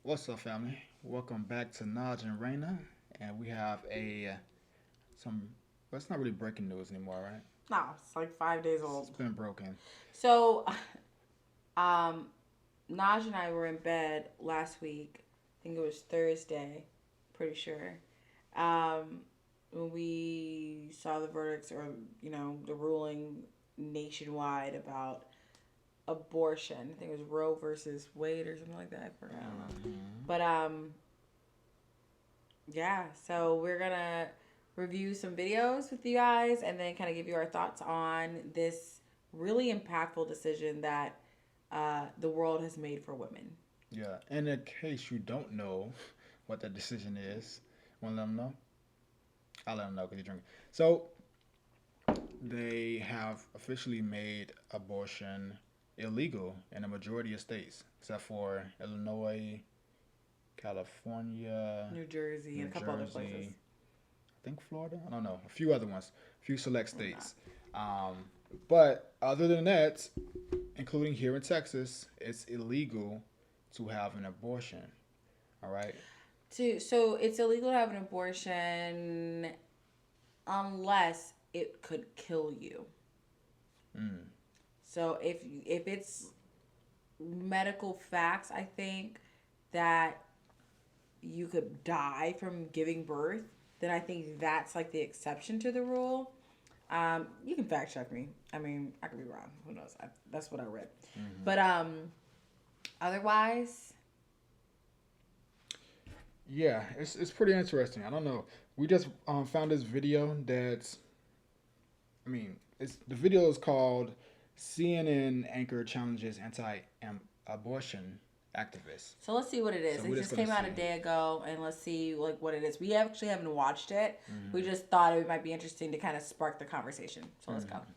What's up, family? Welcome back to Naj and Raina, and we have a some. Well, it's not really breaking news anymore, right? No, it's like 5 days It's old. been broken. So, um, Naj and I were in bed last week. I think it was Thursday, pretty sure. Um, when we saw the verdicts or the ruling nationwide about abortion. I think it was Roe versus Wade or something like that. I forgot. I don't know. Hmm. But yeah. So we're gonna review some videos with you guys and then kind of give you our thoughts on this really impactful decision that the world has made for women. Yeah. And in case you don't know what that decision is, want to let them know? I'll let them know because you're drinking. So they have officially made abortion illegal in a majority of states, except for Illinois, California, New Jersey New and a couple other Jersey, places. I think Florida. I don't know. A few other ones. A few select Or not. states. Um, but other than that, including here in Texas, it's illegal to have an abortion. All right. So it's illegal to have an abortion unless it could kill you. Mm. So if it's medical facts, I think that you could die from giving birth, then I think that's like the exception to the rule. You can fact check me. I mean, I could be wrong. Who knows? That's what I read. Hmm. But otherwise, Yeah, it's pretty interesting. I don't know. We just found this video that's. I mean, it's the video is called CNN anchor challenges anti-abortion activists. so let's see what it is. So we're It just just gonna came out a see. day ago, and let's see like what it is. We actually haven't watched it. We Hmm. just thought it might be interesting to kind of spark the conversation. So let's go. Hmm.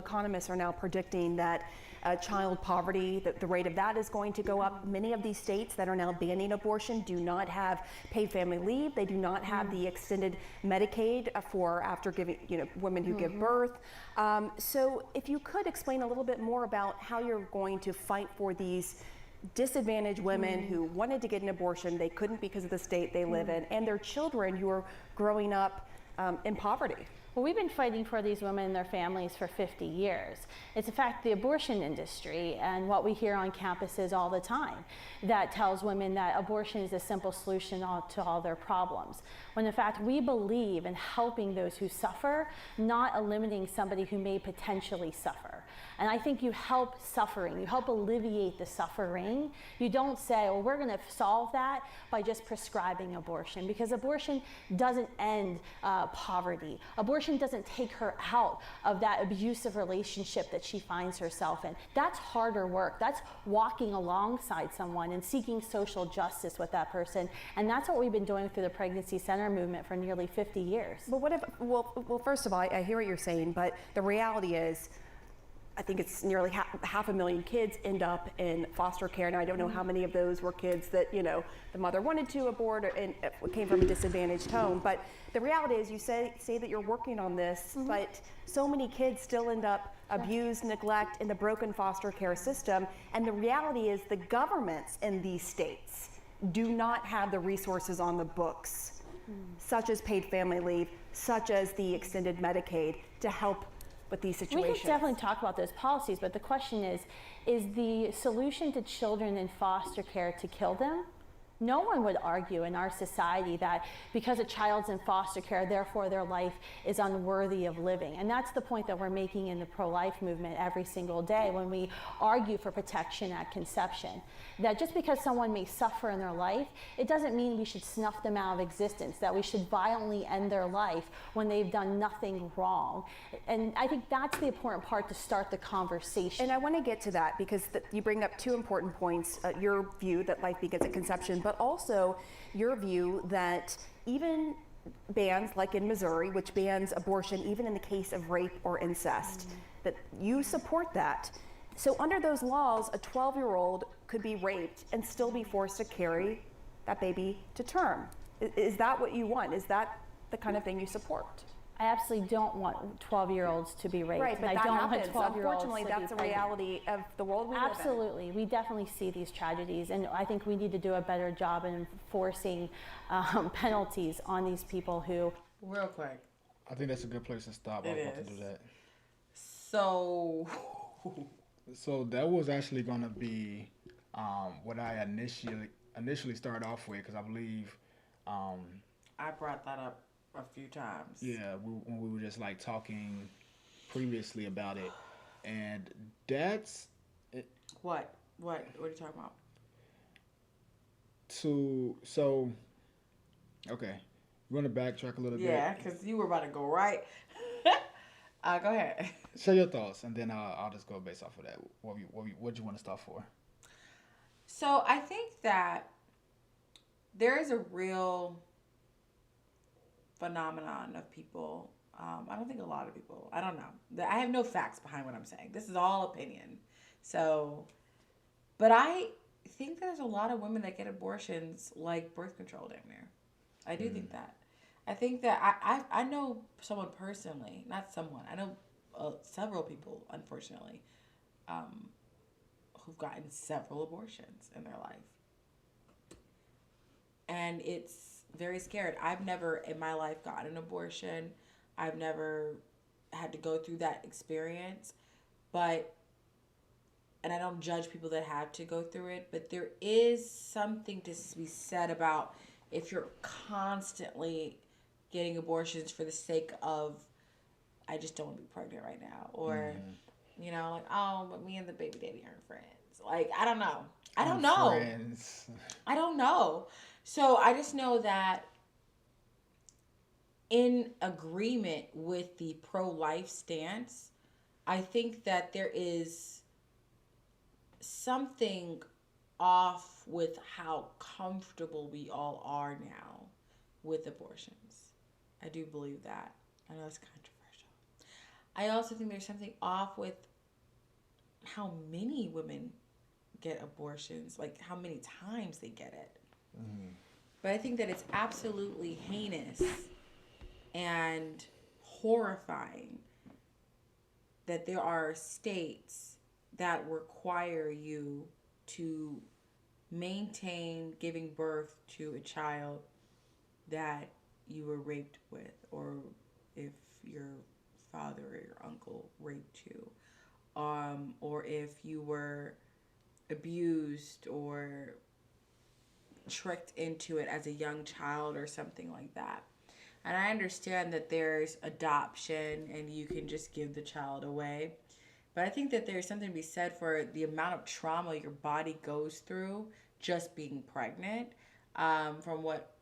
Economists are now predicting that child poverty, the rate of that is going to go up. Many of these states that are now banning abortion do not have paid family leave. They do not have the extended Medicaid for after giving, women who give birth. So if you could explain a little bit more about how you're going to fight for these disadvantaged women who wanted to get an abortion, they couldn't because of the state they live in, and their children who are growing up in poverty. Well, we've been fighting for these women and their families for 50 years. It's in fact the abortion industry and what we hear on campuses all the time that tells women that abortion is a simple solution to all their problems. When in fact we believe in helping those who suffer, not eliminating somebody who may potentially suffer. And I think you help suffering, you help alleviate the suffering. You don't say, well, we're going to solve that by just prescribing abortion, because abortion doesn't end poverty. Abortion doesn't take her out of that abusive relationship that she finds herself in. That's harder work. That's walking alongside someone and seeking social justice with that person. And that's what we've been doing through the Pregnancy Center movement for nearly 50 years. But what if, well, first of all, I hear what you're saying, but the reality is, I think it's nearly half a million kids end up in foster care. Now, I don't know how many of those were kids that, the mother wanted to abort and came from a disadvantaged home. But the reality is you say that you're working on this, but so many kids still end up abused, neglect in the broken foster care system. And the reality is the governments in these states do not have the resources on the books, such as paid family leave, such as the extended Medicaid, to help with these We situations. can definitely talk about those policies, but the question is the solution to children in foster care to kill them? No one would argue in our society that because a child's in foster care, therefore their life is unworthy of living. And that's the point that we're making in the pro-life movement every single day when we argue for protection at conception. That just because someone may suffer in their life, it doesn't mean we should snuff them out of existence, that we should violently end their life when they've done nothing wrong. And I think that's the important part to start the conversation. And I want to get to that because you bring up two important points. Your view that life begins at conception, but also your view that even bans like in Missouri, which bans abortion even in the case of rape or incest, that you support that. So under those laws, a 12-year-old could be raped and still be forced to carry that baby to term. Is that what you want? Is that the kind of thing you support? I absolutely don't want 12-year-olds to be raped. Right, but and I that don't want happens. 12-year-olds Unfortunately, to that's be the pregnant. reality of the world we live in. Absolutely. We definitely see these tragedies, and I think we need to do a better job in enforcing penalties on these people who. Real quick. I think that's a good place to stop. I was It about to is. do that. So, So that was actually going to be what I initially started off with, because I believe, I brought that up a few times. yeah, when we were just like talking previously about it, and that's What? What are you talking about? so okay. We're gonna backtrack a little Yeah, bit. because you were about to go right. Go ahead. Share your thoughts, and then I'll just go based off of that. What you want to start for? So I think that there is a real phenomenon of people. I don't think a lot of people. I don't know. I have no facts behind what I'm saying. This is all opinion. So, but I think there's a lot of women that get abortions like birth control damn near. I do think that. I think that I know someone personally, not someone. I know several people, unfortunately, who've gotten several abortions in their life. And it's very scared. I've never in my life gotten an abortion. I've never had to go through that experience. But, and I don't judge people that have to go through it, but there is something to be said about if you're constantly getting abortions for the sake of, I just don't want to be pregnant right now. Or, you know, like, oh, but me and the baby daddy aren't friends. Like, I don't know. I don't know. Friends. I don't know. So I just know that in agreement with the pro-life stance, I think that there is something off with how comfortable we all are now with abortions. I do believe that. I know it's controversial. I also think there's something off with how many women get abortions, like how many times they get it. But I think that it's absolutely heinous and horrifying that there are states that require you to maintain giving birth to a child that you were raped with, or if your father or your uncle raped you, or if you were abused or tricked into it as a young child or something like that. And I understand that there's adoption and you can just give the child away. But I think that there's something to be said for the amount of trauma your body goes through just being pregnant, from what,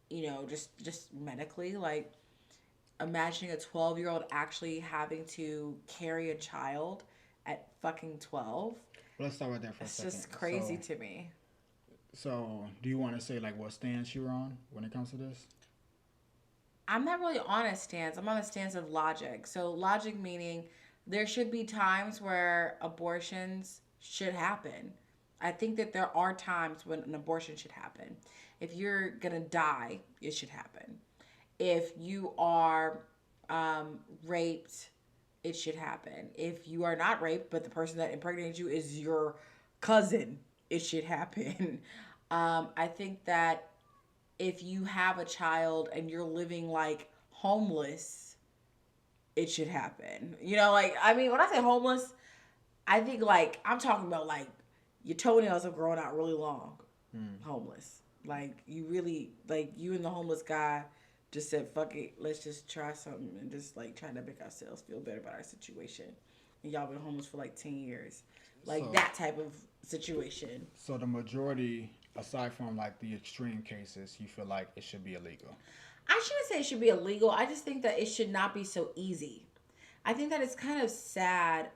you know, just medically. Like, imagining a 12-year-old actually having to carry a child at fucking 12. Let's start right there for a It's second. just crazy to me. So, do you want to say like what stance you're on when it comes to this? I'm not really on a stance. I'm on a stance of logic. So logic meaning there should be times where abortions should happen. I think that there are times when an abortion should happen. If you're gonna die, it should happen. If you are raped, it should happen. If you are not raped, but the person that impregnated you is your cousin, it should happen. I think that if you have a child and you're living like homeless, it should happen. You know, like, I mean, when I say homeless, I think like, I'm talking about like your toenails have grown out really long. Homeless. Like, you really, like, you and the homeless guy just said, fuck it, let's just try something and just like try to make ourselves feel better about our situation. And y'all been homeless for like 10 years. Like, So- that type of situation. So the majority, aside from like the extreme cases, you feel like it should be illegal. I shouldn't say it should be illegal. I just think that it should not be so easy. I think that it's kind of sad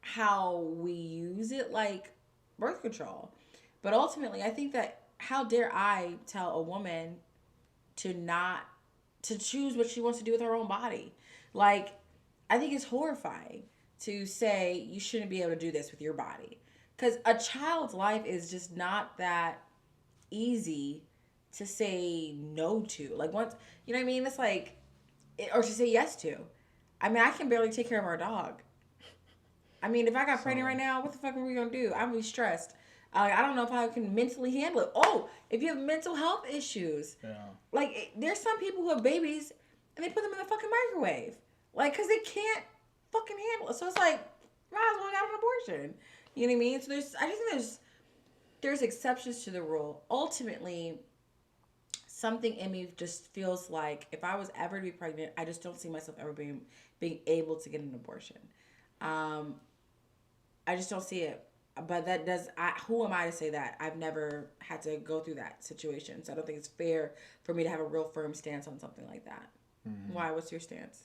how we use it like birth control. But ultimately, I think that how dare I tell a woman to choose what she wants to do with her own body? Like, I think it's horrifying to say you shouldn't be able to do this with your body. Because a child's life is just not that easy to say no to. Like, once, you know what I mean? It's like, or to say yes to. I mean, I can barely take care of our dog. I mean, if I got pregnant right now, what the fuck are we gonna do? I'm gonna be stressed. I don't know if I can mentally handle it. Oh, if you have mental health issues, like there's some people who have babies and they put them in the fucking microwave, like because they can't fucking handle it. So it's like, might as well have an abortion. You know what I mean? So I just think there's exceptions to the rule. Ultimately, something in me just feels like if I was ever to be pregnant, I just don't see myself ever being able to get an abortion. I just don't see it. But that does. Who am I to say that? I've never had to go through that situation, so I don't think it's fair for me to have a real firm stance on something like that. Mm-hmm. Why? What's your stance?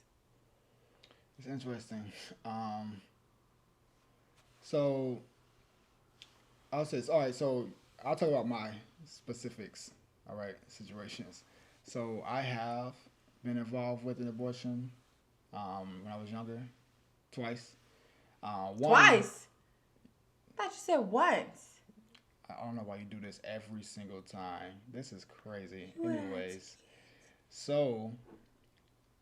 It's interesting. So I'll say this. All right. So I'll talk about my specifics. All right, situations. So I have been involved with an abortion when I was younger, twice. Twice? I thought you said once. I don't know why you do this every single time. This is crazy. What? Anyways, so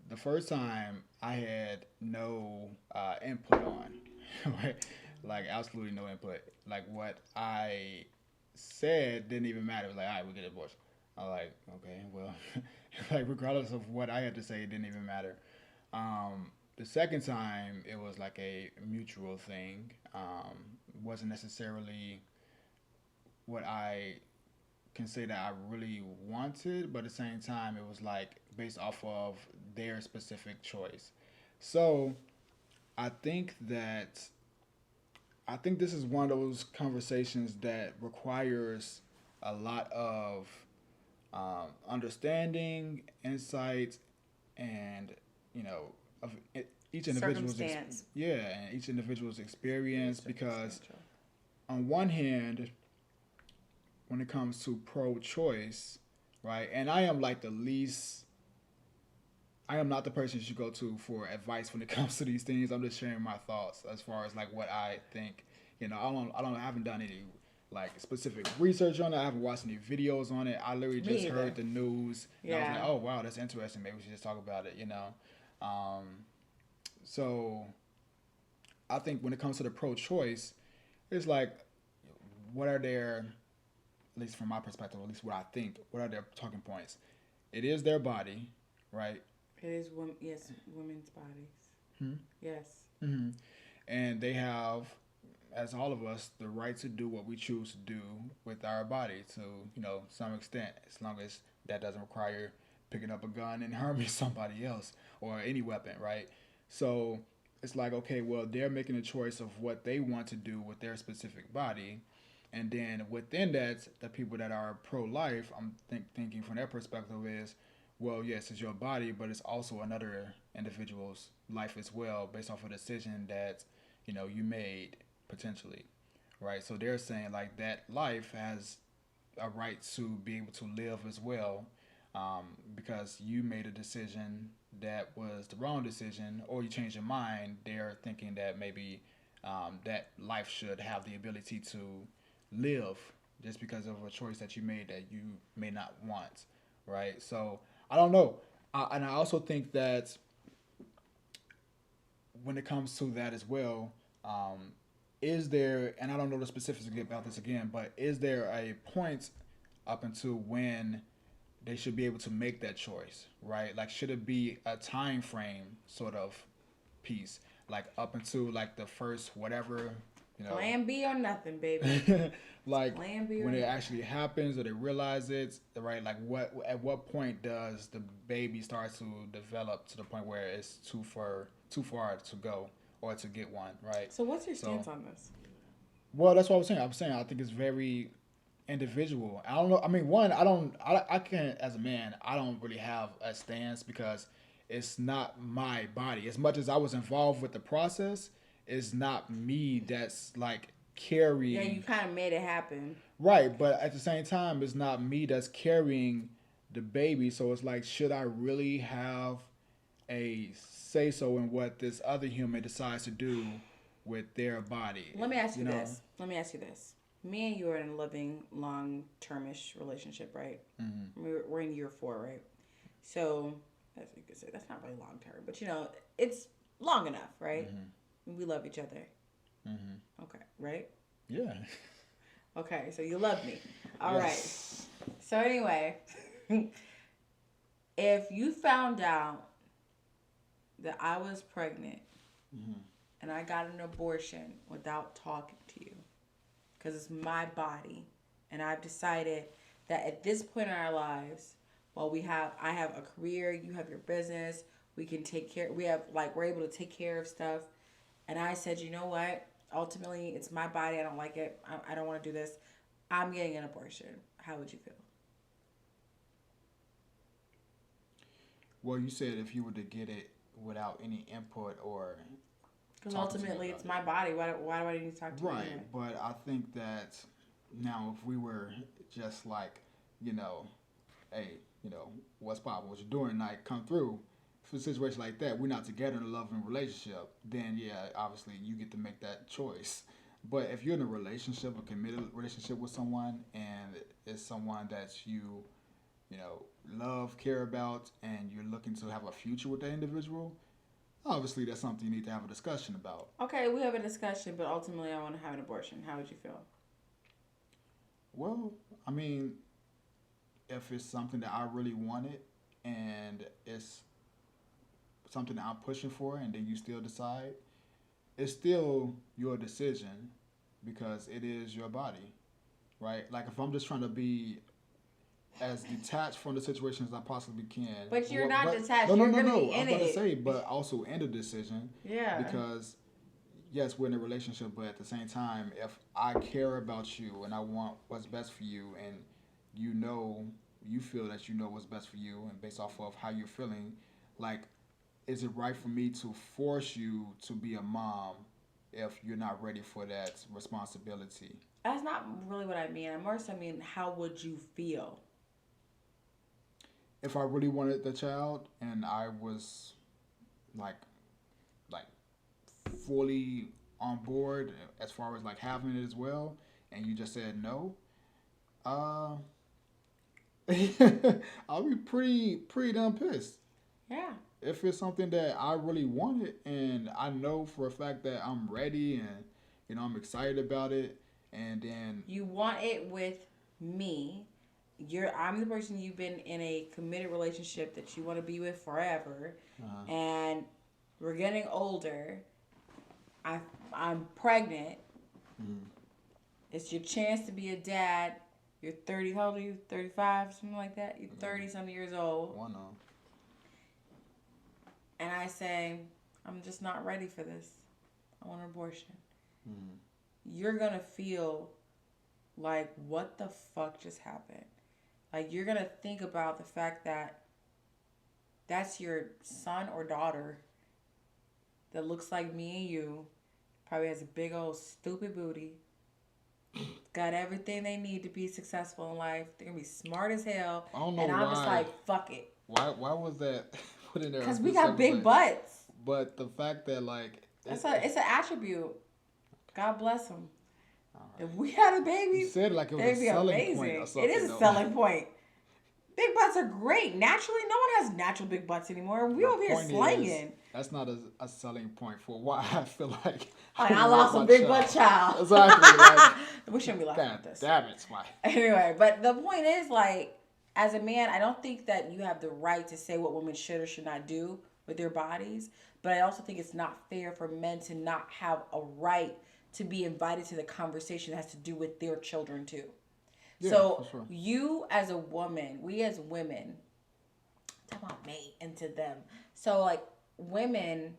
the first time I had no input on, right? Like absolutely no input. Like what I said didn't even matter. It was like, all right, we'll get an abortion. I'm like, okay, well, like regardless of what I had to say, it didn't even matter. The second time, it was like a mutual thing. Wasn't necessarily what I can say that I really wanted, but at the same time, it was like based off of their specific choice. So I think this is one of those conversations that requires a lot of understanding, insight, and of each individual's Circumstance. and each individual's experience. Because on one hand, when it comes to pro-choice, right, and I am like I am not the person you should go to for advice when it comes to these things. I'm just sharing my thoughts as far as like what I think. I haven't done any like specific research on it. I haven't watched any videos on it. I literally just heard the news. And I was like, oh wow, that's interesting. Maybe we should just talk about it, So I think when it comes to the pro-choice, it's like, what are their, at least from my perspective, at least what I think, what are their talking points? It is their body, right? It is women's bodies. Yes. Mm-hmm. And they have, as all of us, the right to do what we choose to do with our body to, some extent, as long as that doesn't require picking up a gun and harming somebody else or any weapon, right? So it's like, okay, well, they're making a choice of what they want to do with their specific body. And then within that, the people that are pro-life, I'm thinking from their perspective is, well, yes, it's your body, but it's also another individual's life as well, based off a decision that, you made potentially, right? So they're saying like that life has a right to be able to live as well, because you made a decision that was the wrong decision, or you changed your mind. They're thinking that maybe that life should have the ability to live just because of a choice that you made that you may not want, right? So I don't know. And I also think that when it comes to that as well, is there, and I don't know the specifics about this again, but is there a point up until when they should be able to make that choice, right? Like, should it be a time frame sort of piece, like up until like the first whatever, Plan B or nothing, baby. like when it actually happens or they realize it, right? Like at what point does the baby start to develop to the point where it's too far to go or to get one, right? So what's your stance on this? Well, that's what I'm saying I think it's very individual. I don't know. I mean, I can't, as a man, I don't really have a stance because it's not my body. As much as I was involved with the process, it's not me that's like carrying. Yeah, you kind of made it happen. Right, but at the same time, it's not me that's carrying the baby. So it's like, should I really have a say so in what this other human decides to do with their body? Let me ask you this. Me and you are in a loving, long-termish relationship, right? Mm-hmm. We're in year 4, right? So as you could say. That's not really long term, but it's long enough, right? Mm-hmm. We love each other. Mm-hmm. Okay, right? Yeah. Okay, so you love me. All right. Yes. So anyway, if you found out that I was pregnant Mm-hmm. and I got an abortion without talking to you, because it's my body, and I've decided that at this point in our lives, while I have a career, you have your business, we can take care. We're able to take care of stuff, and I said, you know what? Ultimately, it's my body. I don't like it. I don't want to do this. I'm getting an abortion. How would you feel? Well, you said if you were to get it without any input or Because talking to me ultimately, about it's it. my body. Why do I need to talk to you? Right, Anyway? but I think that now if we were just like, hey, what's poppin', what you doing tonight, come through. For a situation like that, we're not together in a loving relationship, then yeah, obviously you get to make that choice. But if you're in a relationship, a committed relationship with someone, and it's someone that you know, love, care about, and you're looking to have a future with that individual, obviously that's something you need to have a discussion about. Okay, we have a discussion, but ultimately, I want to have an abortion. How would you feel? Well, I mean, if it's something that I really wanted and it's something that I'm pushing for and then you still decide, it's still your decision because it is your body, right? Like if I'm just trying to be as detached from the situation as I possibly can. But you're not detached. No, no, You're no, gonna no. be I in was about to it. say, but also end the decision Yeah. because yes, we're in a relationship, but at the same time, if I care about you and I want what's best for you, and you feel that you know what's best for you, and based off of how you're feeling, like, is it right for me to force you to be a mom if you're not ready for that responsibility? That's not really what I mean. I more so mean, how would you feel? If I really wanted the child and I was like like fully on board as far as like having it as well, and you just said no, uh, I'll be pretty damn pissed. Yeah. If it's something that I really wanted and I know for a fact that I'm ready and I'm excited about it, and then You want it with me. I'm the person you've been in a committed relationship that you want to be with forever, and we're getting older. I'm pregnant. It's your chance to be a dad. You're 30. How old are you? 35, something like that. You're 30 something years old. one on. And I say, I'm just not ready for this. I want an abortion. You're going to feel like, what the fuck just happened? Like, you're going to think about the fact that that's your son or daughter that looks like me and you, probably has a big old stupid booty, got everything they need to be successful in life. They're going to be smart as hell. I don't know and I'm just why. like, fuck it. Why was that put in there? Because we got big butts. But the fact that like It's an attribute. God bless them. If we had a baby, you said like it was they'd a be selling amazing. point or It something. is a though. selling point. Big butts are great. Naturally, no one has natural big butts anymore. We The over here point slanging. is, that's not a selling point for why I feel like I lost a big butt child. Exactly. Like, We shouldn't be laughing God at this. damn it, Spy. Anyway, but the point is, like, as a man, I don't think that you have the right to say what women should or should not do with their bodies. But I also think it's not fair for men to not have a right to be invited to the conversation that has to do with their children too. Yeah, So for sure. you as a woman, we as women, talk about me and to them. So like women,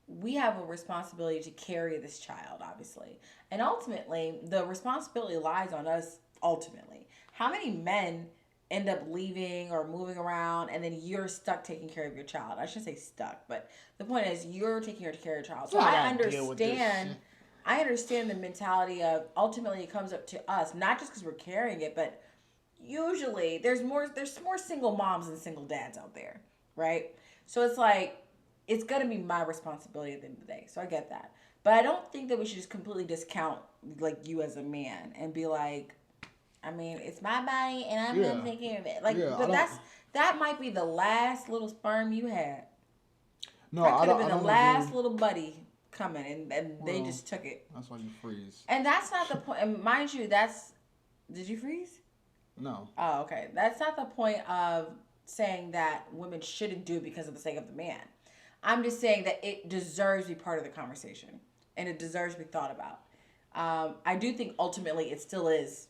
we have a responsibility to carry this child, obviously. And ultimately, the responsibility lies on us ultimately. How many men end up leaving or moving around and then you're stuck taking care of your child? I shouldn't say stuck, but the point is you're taking care of your child. So I understand the mentality of ultimately it comes up to us, not just because we're carrying it, but usually there's more single moms than single dads out there, right? So it's like it's gonna be my responsibility at the end of the day. So I get that. But I don't think that we should just completely discount like you as a man and be like, I mean, it's my body and I'm gonna take care of it. Like, Yeah, but that might be the last little sperm you had. No, That I could have don't. been I the don't last agree. little buddy coming, and they Well, just took it. That's why you freeze. And that's not the point. And mind you, that's. Did you freeze? No. Oh, okay. That's not the point of saying that women shouldn't do it because of the sake of the man. I'm just saying that it deserves to be part of the conversation, and it deserves to be thought about. I do think ultimately it still is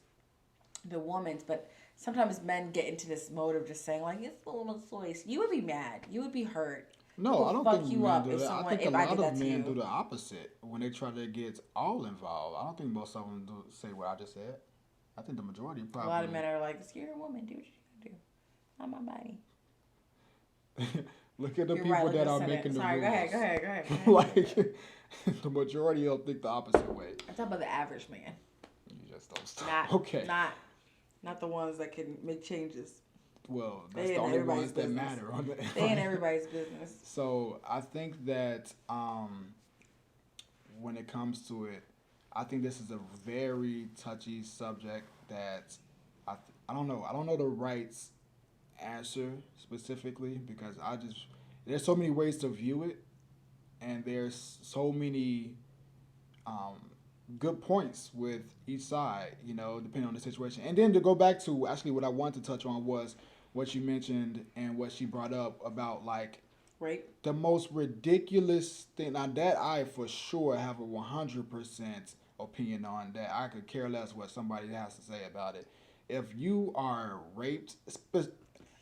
the woman's, but sometimes men get into this mode of just saying like it's a little choice. You would be mad. You would be hurt. No, People I don't fuck think you men up do if that. I someone think a if I lot did that of to men you. do the opposite when they try to get all involved. I don't think most of them do say what I just said. I think the majority A probably. lot of men are like, "You're a woman. Do what you gotta do. Not my body." Look at the You're people right. Look that at are the making the Sorry. rules. Go ahead. Go ahead. Go ahead. Go ahead. Like the majority will think the opposite way. I'm talking about the average man, You just don't stop. not Okay. not the ones that can make changes. Well, They that's the in only everybody's ones that business. matter on the. They in everybody's business. So I think that when it comes to it, I think this is a very touchy subject that I don't know. I don't know the right answer specifically because there's so many ways to view it, and there's so many um, good points with each side, depending on the situation. And then to go back to actually what I wanted to touch on was what you mentioned and what she brought up about like Right? the most ridiculous thing. Now that I for sure have a 100% opinion on that. I could care less what somebody has to say about it. If you are raped,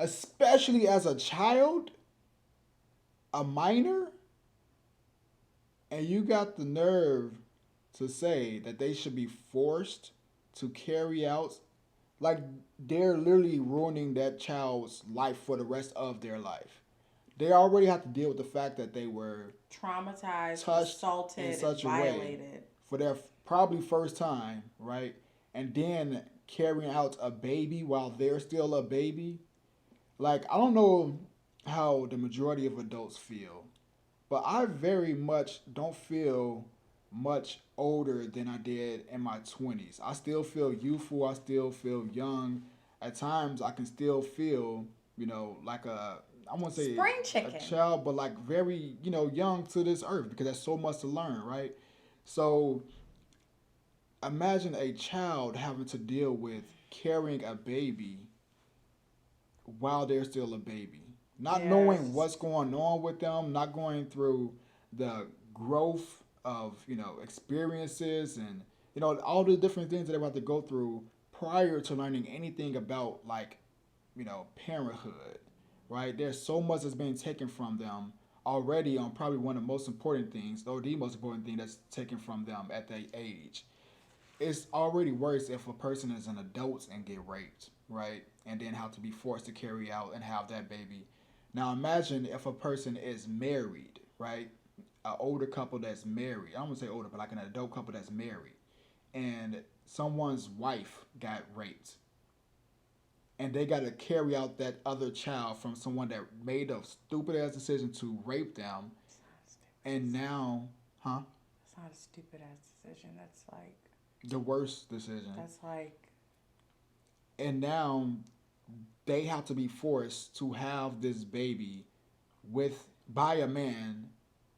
especially as a child, a minor, and you got the nerve to say that they should be forced to carry out, like they're literally ruining that child's life for the rest of their life. They already have to deal with the fact that they were Traumatized, touched assaulted, in such and a way violated. for their probably first time, right? And then carrying out a baby while they're still a baby. Like, I don't know how the majority of adults feel, but I very much don't feel much older than I did in my 20s. I still feel youthful, I still feel young. At times, I can still feel, like I won't say Spring a chicken. child, but like very, young to this earth because there's so much to learn, right? So imagine a child having to deal with carrying a baby while they're still a baby, not knowing what's going on with them, not going through the growth of experiences and all the different things that they're about to go through prior to learning anything about like parenthood, right? There's so much that's being taken from them already on probably one of the most important things, or the most important thing that's taken from them at that age. It's already worse if a person is an adult and get raped, right? And then have to be forced to carry out and have that baby. Now imagine if a person is married, right? An older couple that's married. I don't want to say older, but like an adult couple that's married. And someone's wife got raped. And they got to carry out that other child from someone that made a stupid ass decision to rape them. And now, It's not a stupid ass decision. That's like the worst decision. that's like And now they have to be forced to have this baby by a man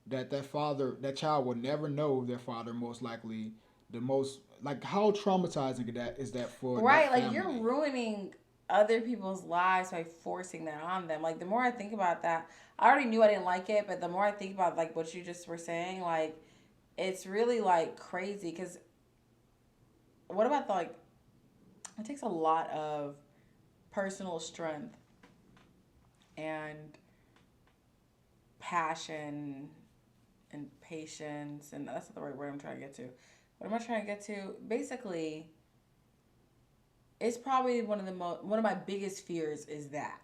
that child will never know their father, most likely. The most, like, how traumatizing that is that for right. that Like you're family? ruining other people's lives by forcing that on them. Like the more I think about that, I already knew I didn't like it, but the more I think about like what you just were saying, like it's really like crazy. Because what about like it takes a lot of personal strength and passion and patience, and that's not the right word I'm trying to get to. What am I trying to get to? Basically, it's probably one of my biggest fears is that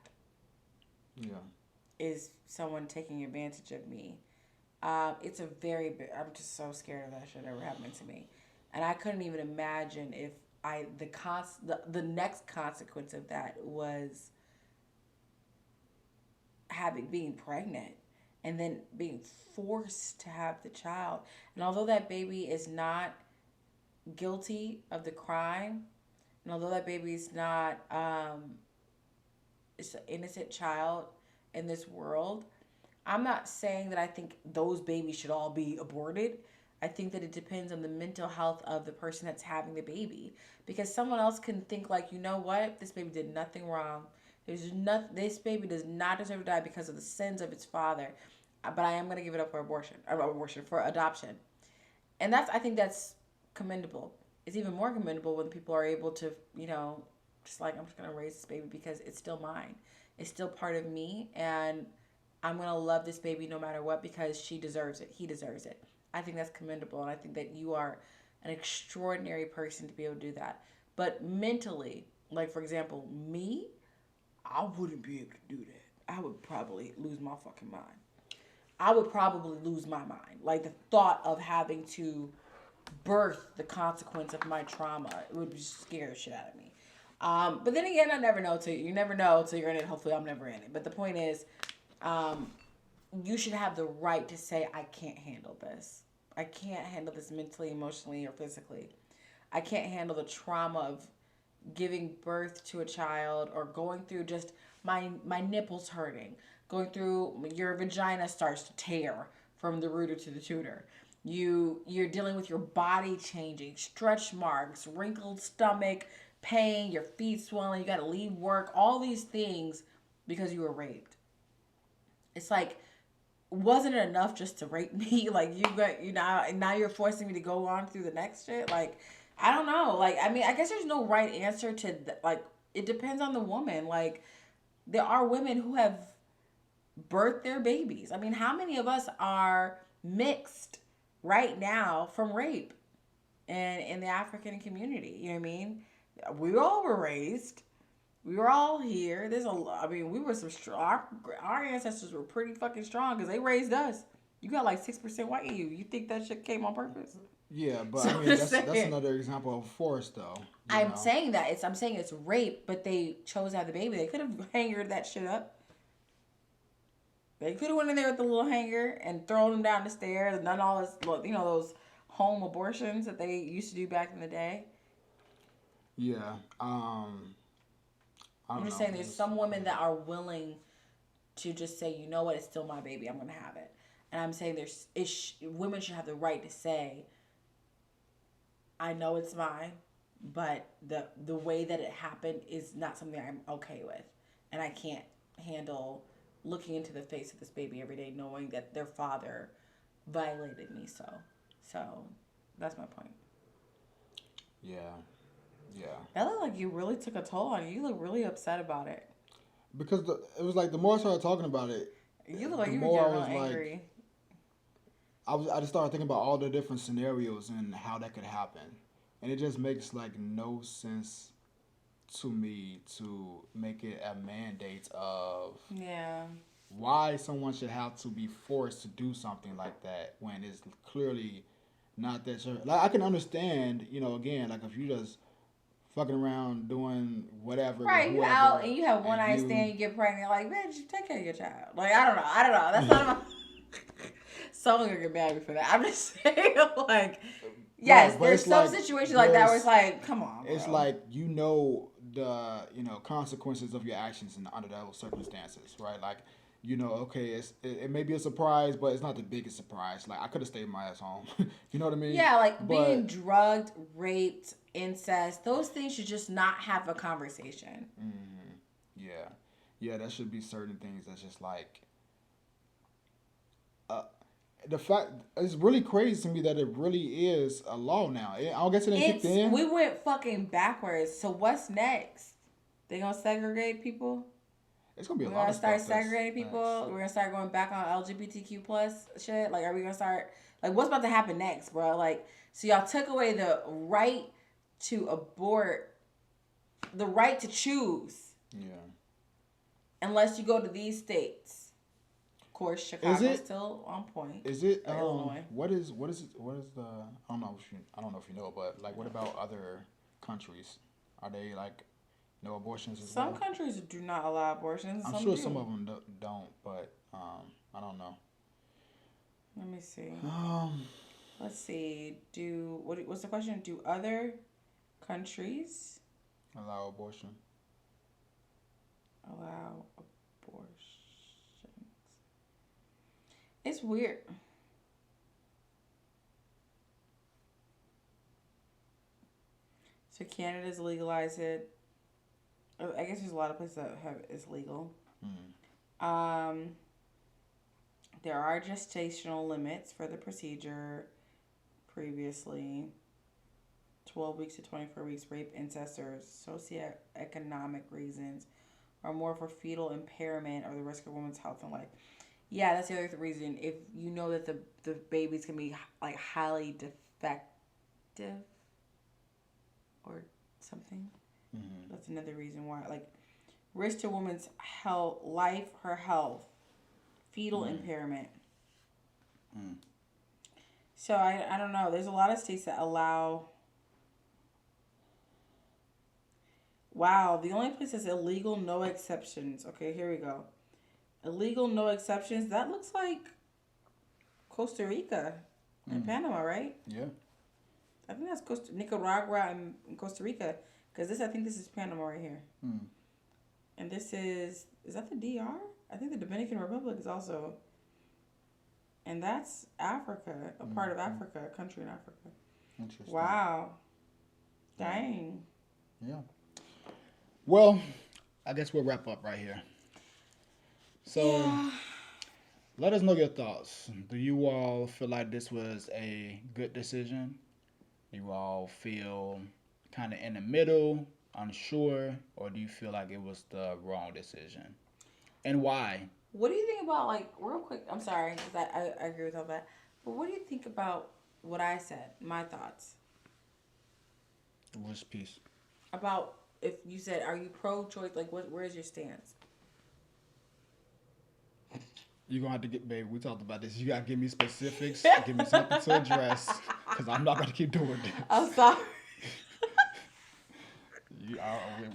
Yeah. is someone taking advantage of me. It's a very big. I'm just so scared of that shit ever happening to me, and I couldn't even imagine if the next consequence of that was being pregnant and then being forced to have the child. And although that baby is not guilty of the crime, and although that baby is not it's an innocent child in this world. I'm not saying that I think those babies should all be aborted. I think that it depends on the mental health of the person that's having the baby. Because someone else can think like, you know what, this baby did nothing wrong. This baby does not deserve to die because of the sins of its father. But I am going to give it up for for adoption. And I think that's commendable. It's even more commendable when people are able to, just like, I'm just going to raise this baby because it's still mine. It's still part of me. And I'm going to love this baby no matter what because she deserves it. He deserves it. I think that's commendable. And I think that you are an extraordinary person to be able to do that. But mentally, like, for example, me, I wouldn't be able to do that. I would probably lose my fucking mind. I would probably lose my mind. Like, the thought of having to birth the consequence of my trauma, it would just scare the shit out of me. But then again, I never know till you never know till you're in it. Hopefully, I'm never in it. But the point is, you should have the right to say, I can't handle this. I can't handle this mentally, emotionally, or physically. I can't handle the trauma of giving birth to a child or going through just my nipples hurting. Going through, your vagina starts to tear from the rooter to the tutor. You're dealing with your body changing, stretch marks, wrinkled stomach, pain, your feet swelling, you got to leave work, all these things because you were raped. It's like, wasn't it enough just to rape me? Like, now you're forcing me to go on through the next shit? Like, I don't know. Like, I mean, I guess there's no right answer to, like, it depends on the woman. Like, there are women who have birthed their babies. I mean, how many of us are mixed right now from rape and in the African community? You know what I mean? We all were raised. We were all here. We were some strong. Our ancestors were pretty fucking strong because they raised us. You got like 6% white in you. You think that shit came on purpose? Yeah, but I mean that's another example of force, though. I'm saying it's rape, but they chose to have the baby. They could have hangered that shit up. They could have went in there with the little hanger and thrown them down the stairs and done all this, those home abortions that they used to do back in the day. Yeah. I'm just saying there's some women that are willing to just say, you know what, it's still my baby, I'm going to have it. And I'm saying women should have the right to say, I know it's mine, but the way that it happened is not something I'm okay with. And I can't handle looking into the face of this baby every day knowing that their father violated me so. So that's my point. Yeah. Yeah. That looked like you really took a toll on you. You look really upset about it. Because it was like the more I started talking about it, you look like the you were more getting real angry. I just started thinking about all the different scenarios and how that could happen, and it just makes like no sense to me to make it a mandate of why someone should have to be forced to do something like that when it's clearly not that. Like, I can understand, again, like if you just fucking around doing whatever. Right, you out and you have one night stand, you get pregnant, like, bitch, take care of your child. Like, I don't know. That's not my... Someone's gonna get mad at me for that. I'm just saying, like, yes, there's some situations like that where it's like, come on, bro. It's like, the, consequences of your actions under those circumstances, right? Like, okay, it may be a surprise, but it's not the biggest surprise. Like, I could have stayed my ass home. You know what I mean? Yeah, like being drugged, raped, incest, those things should just not have a conversation. Mm-hmm. Yeah. Yeah, there should be certain things that's just like... the fact, it's really crazy to me that it really is a law now. I guess it didn't kick in. We went fucking backwards. So what's next? They gonna segregate people? It's gonna be a lot of We're gonna stuff. start segregating people. We're gonna start going back on LGBTQ plus shit. Like, are we gonna start? Like, what's about to happen next, bro? Like, so y'all took away the right to abort, the right to choose. Yeah. Unless you go to these states. Of course, Chicago's still on point. Is it? Illinois. What is the? I don't know if you know, but like, what about other countries? Are they like no abortions as well? Some countries do not allow abortions. I'm sure some of them don't, but I don't know. Let me see. Let's see. What's the question? Do other countries allow abortion? allow abortions. It's weird. So Canada's legalized it. I guess there's a lot of places that have it's legal. There are gestational limits for the procedure. Previously, 12 weeks to 24 weeks, rape, incest, or socioeconomic reasons, or more for fetal impairment or the risk of women's health and life. Yeah, that's the other reason. If you know that the baby's can be like highly defective or something, that's another reason why. Like risk to woman's health, life, her health, fetal impairment. So I don't know. There's a lot of states that allow. Wow, the only place that's illegal, no exceptions. Okay, here we go. Illegal, no exceptions. That looks like Costa Rica and Panama, right? Yeah. I think that's Nicaragua and Costa Rica. Because I think this is Panama right here. And this is that the DR? I think the Dominican Republic is also. And that's Africa, a part of Africa, a country in Africa. Interesting. Wow. Dang. Yeah. Well, I guess we'll wrap up right here. So, let us know your thoughts. Do you all feel like this was a good decision? Do you all feel kind of in the middle, unsure, or do you feel like it was the wrong decision? And why? What do you think about, like, real quick, I'm sorry, because I agree with all that, but what do you think about what I said, my thoughts? Which piece? About if you said, are you pro-choice, like, where's your stance? You're going to have to get, babe, we talked about this. You got to give me specifics, give me something to address, because I'm not going to keep doing this. I'm sorry.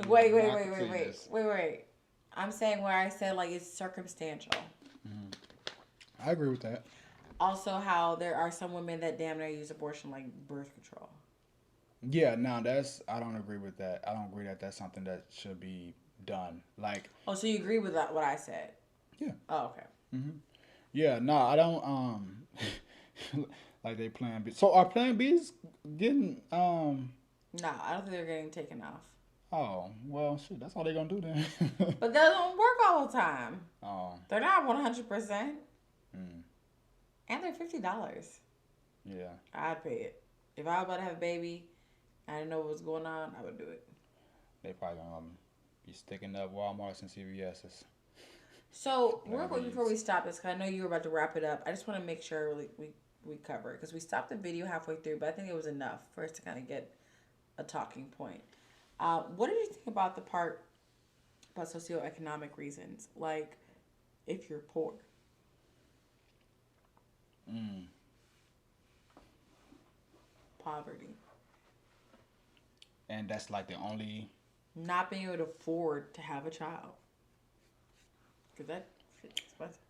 Wait. Wait. I'm saying where I said, like, it's circumstantial. I agree with that. Also, how there are some women that damn near use abortion like birth control. Yeah, no, I don't agree with that. I don't agree that that's something that should be done. Like. Oh, so you agree with that? What I said? Yeah. Oh, okay. Yeah, no, I don't. Like they Plan B. So are Plan B's getting? No, I don't think they're getting taken off. Oh well, shit. That's all they're gonna do then. But that don't work all the time. Oh. They're not 100%. And they're $50. Yeah. I'd pay it. If I was about to have a baby, I didn't know what was going on, I would do it. They probably gonna be sticking up Walmart's and CVS's. So, real quick before we stop this, because I know you were about to wrap it up, I just want to make sure we cover it. Because we stopped the video halfway through, but I think it was enough for us to kind of get a talking point. What did you think about the part about socioeconomic reasons? Like, if you're poor. Poverty. And that's like the only. Not being able to afford to have a child. Because that shit's expensive.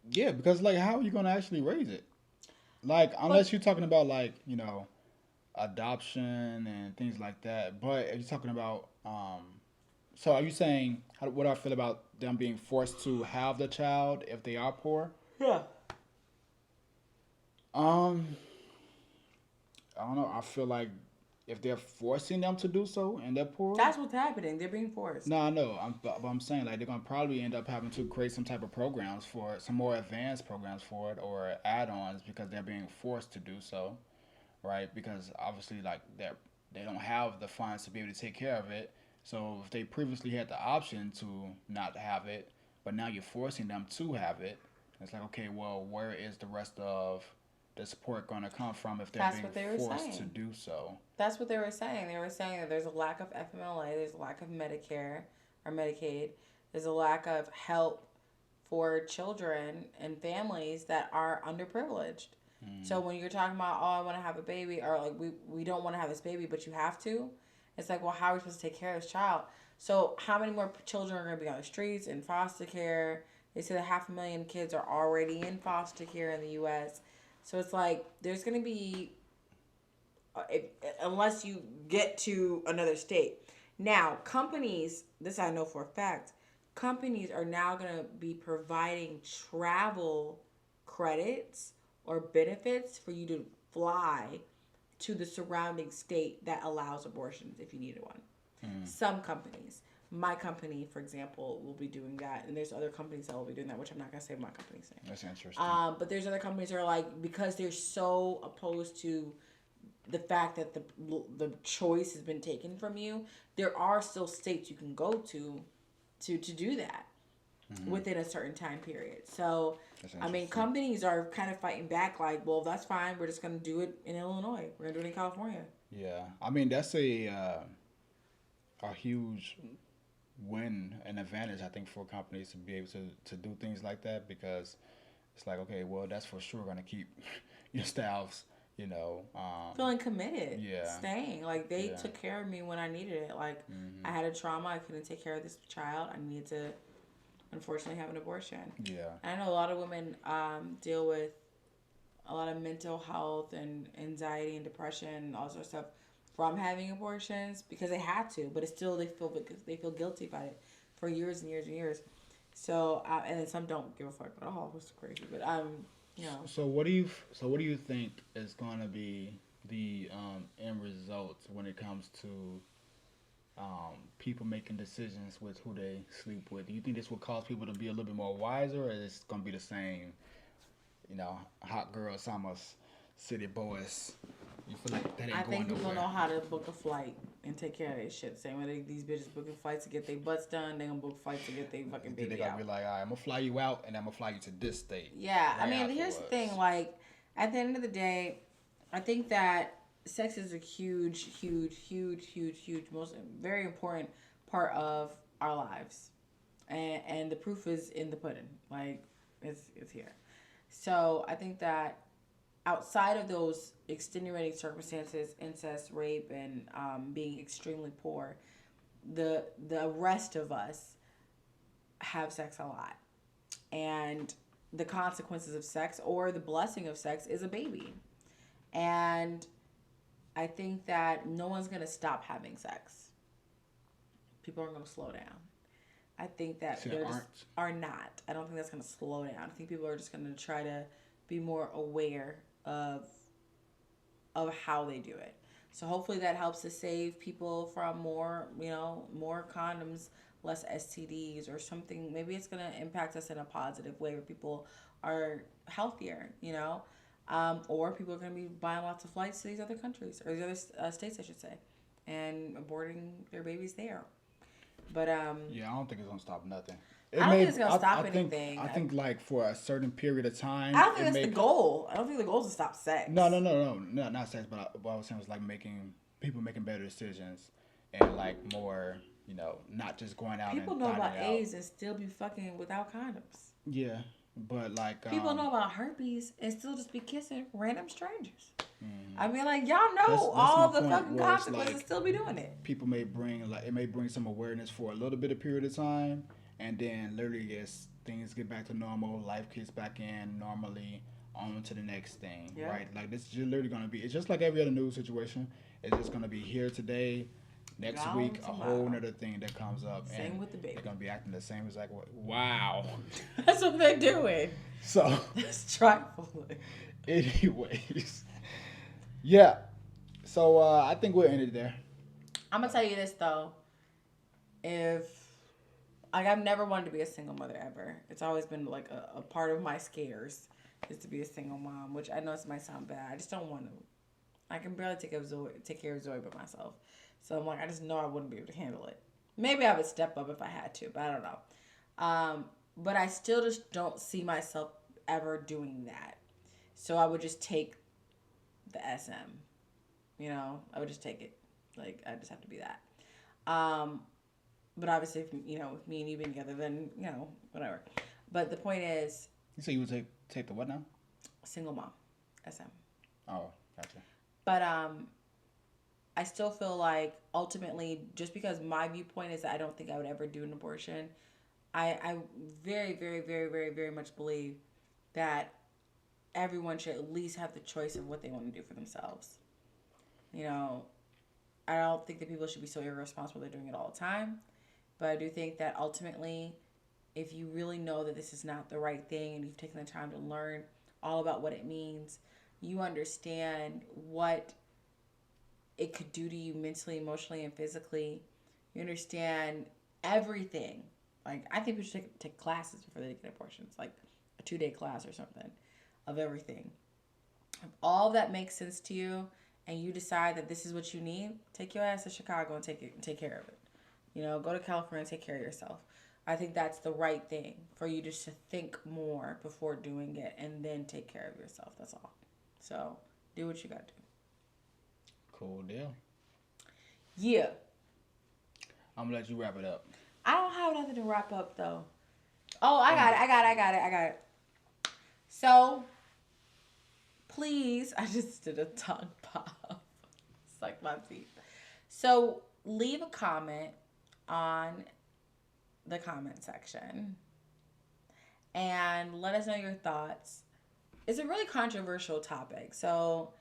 Yeah, because like, how are you gonna actually raise it? Like, unless you're talking about like, adoption and things like that. But if you're talking about, so are you saying what I feel about them being forced to have the child if they are poor? Yeah. I don't know. I feel like if they're forcing them to do so and they're poor. That's what's happening. They're being forced. No, I know. But I'm saying like they're gonna probably end up having to create some type of programs for it, some more advanced programs for it, or add-ons because they're being forced to do so, right? Because obviously like they don't have the funds to be able to take care of it. So if they previously had the option to not have it, but now you're forcing them to have it, it's like, okay, well, where is the rest of the support going to come from if they're being forced to do so? That's what they were saying. They were saying that there's a lack of FMLA, there's a lack of Medicare or Medicaid, there's a lack of help for children and families that are underprivileged. So when you're talking about, oh, I want to have a baby, or like we don't want to have this baby, but you have to, it's like, well, how are we supposed to take care of this child? So how many more children are going to be on the streets in foster care? They say that 500,000 kids are already in foster care in the U.S. So it's like there's going to be, unless you get to another state, Now, companies, this I know for a fact, companies are now going to be providing travel credits or benefits for you to fly to the surrounding state that allows abortions if you needed one. Some companies. My company, for example, will be doing that, and there's other companies that will be doing that, which I'm not gonna say my company's name. That's interesting. But there's other companies that are like, because they're so opposed to the fact that the choice has been taken from you, there are still states you can go to do that within a certain time period. So, I mean, companies are kind of fighting back, like, well, that's fine. We're just gonna do it in Illinois. We're gonna do it in California. Yeah, I mean that's a huge win and advantage I think for companies to be able to do things like that, because it's like, okay, well, that's for sure going to keep your staffs, Feeling committed. Yeah. Staying. Like, they Yeah. took care of me when I needed it. Like, I had a trauma. I couldn't take care of this child. I needed to, unfortunately, have an abortion. yeah, I know a lot of women deal with a lot of mental health and anxiety and depression and all sorts of stuff from having abortions because they had to, but it's still they feel guilty about it for years and years and years. So and then some don't give a fuck at all, which is crazy. But So what do you think is going to be the end result when it comes to people making decisions with who they sleep with? Do you think this will cause people to be a little bit more wiser, or is it going to be the same? Hot girl summers, city boys. You feel like that ain't I going think people nowhere. know how to book a flight and take care of their shit. Same way these bitches booking flights to get their butts done, they gonna book flights to get their fucking They baby gotta out. be like, all right, I'm gonna fly you out, and I'm gonna fly you to this state. Yeah, I right mean, here's the afterwards. thing. Like, at the end of the day, I think that sex is a huge, most very important part of our lives, and the proof is in the pudding. Like, it's here. So I think that outside of those extenuating circumstances, incest, rape, and being extremely poor, the rest of us have sex a lot, and the consequences of sex or the blessing of sex is a baby. And I think that no one's gonna stop having sex. People are gonna slow down. I think that See, they aren't- are not. I don't think that's gonna slow down. I think people are just gonna try to be more aware of how they do it. So hopefully that helps to save people from more condoms, less STDs or something. Maybe it's gonna impact us in a positive way where people are healthier, or people are gonna be buying lots of flights to these other countries or these other states, I should say, and aborting their babies there. But Yeah, I don't think it's gonna stop nothing. I don't think it's gonna stop anything. I think like for a certain period of time. I don't think it that's may- the goal. I don't think the goal is to stop sex. No, not sex. But what I was saying was like making better decisions and like more, not just going out. People and know about dining out. AIDS and still be fucking without condoms. Yeah, but like People know about herpes and still just be kissing random strangers. Mm-hmm. I mean, like, y'all know That's all my the point, fucking where it's consequences like- still be doing it. people may bring some awareness for a little bit of period of time, and then literally as things get back to normal, life gets back in normally, on to the next thing, Yeah. right? Like this is just literally gonna be. It's just like every other news situation. It's just gonna be here today, next Gone week, a tomorrow. whole nother thing that comes up. Same and with the baby. They're gonna be acting the same exact way. Wow. That's what they're doing. So, It's trifling. anyways, yeah. So I think we'll end it there. I'm gonna tell you this though. I've never wanted to be a single mother ever. It's always been like a part of my scares is to be a single mom, which I know this might sound bad. I just don't want to. I can barely take care of Zoe by myself. So I'm like, I just know I wouldn't be able to handle it. Maybe I would step up if I had to, but I don't know. But I still just don't see myself ever doing that. So I would just take the SM. I would just take it. Like, I just have to be that. But obviously, if, with me and you being together, then, whatever. But the point is, You say you would take the what now? single mom, SM. Oh, gotcha. But I still feel like ultimately, just because my viewpoint is that I don't think I would ever do an abortion, I very, very, very, very, very much believe that everyone should at least have the choice of what they want to do for themselves. I don't think that people should be so irresponsible they're doing it all the time. But I do think that ultimately, if you really know that this is not the right thing and you've taken the time to learn all about what it means, you understand what it could do to you mentally, emotionally, and physically. You understand everything. Like, I think we should take classes before they get abortions, like a 2-day class or something of everything. If all that makes sense to you and you decide that this is what you need, take your ass to Chicago and take care of it. You know, go to California and take care of yourself. I think that's the right thing for you just to think more before doing it and then take care of yourself. That's all. So do what you got to do. Cool deal. Yeah. I'm gonna let you wrap it up. I don't have nothing to wrap up though. Oh, I got it. So, please, I just did a tongue pop. It's like my teeth. So, leave a comment on the comment section and let us know your thoughts. It's a really controversial topic, so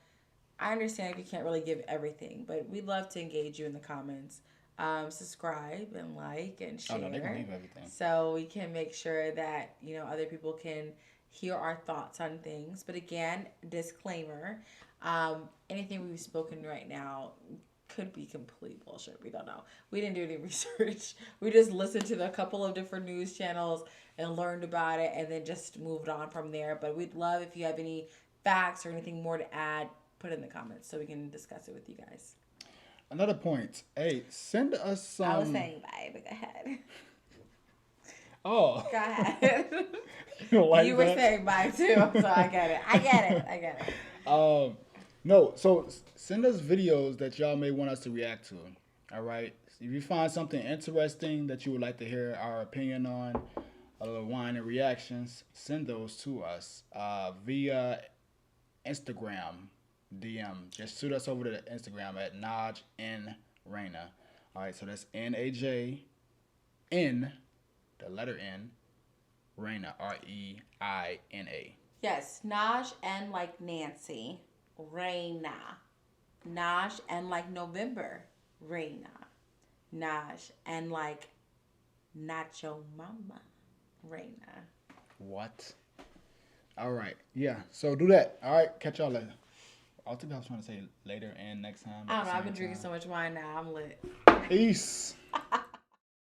I understand if you can't really give everything, but we'd love to engage you in the comments. Subscribe and like and share. Oh no, they can leave everything. So we can make sure that, you know, other people can hear our thoughts on things. But again, disclaimer, anything we've spoken right now could be complete bullshit. We don't know. We didn't do any research. We just listened to a couple of different news channels and learned about it and then just moved on from there. But we'd love if you have any facts or anything more to add, put it in the comments so we can discuss it with you guys. Another point. Hey, send us some. I was saying bye, but go ahead. Oh. Go ahead. You don't like You were that? saying bye too, so I get it. No, so send us videos that y'all may want us to react to. All right. If you find something interesting that you would like to hear our opinion on, a little wine and reactions, send those to us via Instagram DM. Just shoot us over to the Instagram at Naj N Raina. All right, so that's NAJ N, the letter N, Raina, REINA. Yes, Naj and like Nancy, Raina. Naj and like November, Raina. Naj and like Nacho Mama, Raina. What? All right, yeah. So do that. All right, catch y'all later. I think I was trying to say later and next time. I don't know. I've been drinking so much wine now. I'm lit. Peace.